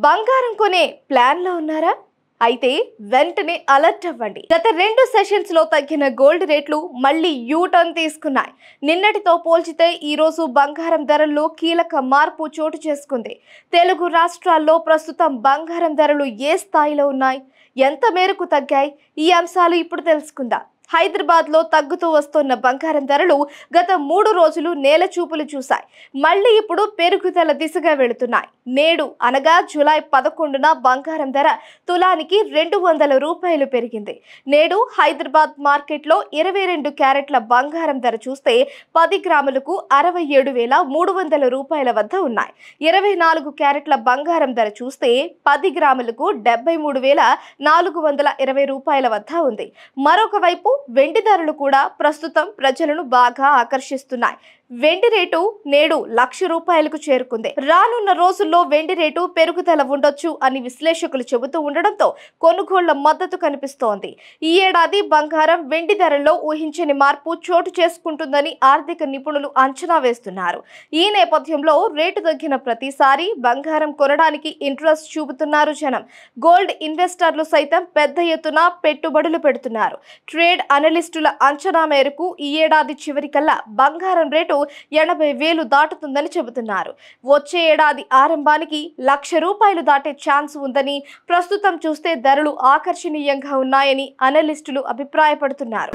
బంగారం కొనే ప్లాన్లో ఉన్నారా? అయితే వెంటనే అలర్ట్ అవ్వండి. గత 2 సెషన్స్ లో తగ్గిన గోల్డ్ రేట్లు మళ్ళీ యూ టర్న్ తీసుకున్నాయి. నిన్నటితో పోల్చితే ఈ రోజు బంగారం ధరల్లో కీలక మార్పు చోటు చేసుకుంది. తెలుగు రాష్ట్రాల్లో ప్రస్తుతం బంగారం ధరలు ఏ స్థాయిలో ఉన్నాయి, ఎంత మేరకు తగ్గాయి, ఈ అంశాలు ఇప్పుడు తెలుసుకుందాం. హైదరాబాద్ లో తగ్గుతూ వస్తున్న బంగారం ధరలు గత 3 రోజులు నేల చూపులు చూశాయి. మళ్ళీ ఇప్పుడు పెరుగుదల దిశగా వెళుతున్నాయి. నేడు అనగా జూలై 11న బంగారం ధర తులానికి 200 రూపాయలు పెరిగింది. నేడు హైదరాబాద్ మార్కెట్లో 22 క్యారెట్ల బంగారం ధర చూస్తే 10 గ్రాములకు 67,300 రూపాయల వద్ద ఉన్నాయి. 24 క్యారెట్ల బంగారం ధర చూస్తే 10 గ్రాములకు 73,420 రూపాయల వద్ద ఉంది. మరొక వైపు వెండి ధరలు కూడా ప్రస్తుతం ప్రజలను బాగా ఆకర్షిస్తున్నాయి. వెండి రేటు నేడు 1,00,000 రూపాయలకు చేరుకుంది. రానున్న రోజుల్లో వెండి రేటు పెరుగుదల ఉండొచ్చు అని విశ్లేషకులు చెబుతూ ఉండడంతో కొనుగోళ్ల మద్దతు కనిపిస్తోంది. ఈ ఏడాది బంగారం వెండి ధరల్లో ఊహించని మార్పు చోటు చేసుకుంటుందని ఆర్థిక నిపుణులు అంచనా వేస్తున్నారు. ఈ నేపథ్యంలో రేటు తగ్గిన ప్రతిసారి బంగారం కొనడానికి ఇంట్రెస్ట్ చూపుతున్నారు జనం. గోల్డ్ ఇన్వెస్టర్లు సైతం పెద్ద ఎత్తున పెట్టుబడులు పెడుతున్నారు. ట్రేడ్ అనలిస్టుల అంచనా మేరకు ఈ ఏడాది చివరికల్లా బంగారం రేటు 80,000 దాటుతుందని చెబుతున్నారు. వచ్చే ఏడాది ఆరంభానికి 1,00,000 రూపాయలు దాటే ఛాన్స్ ఉందని, ప్రస్తుతం చూస్తే ధరలు ఆకర్షణీయంగా ఉన్నాయని అనలిస్టులు అభిప్రాయపడుతున్నారు.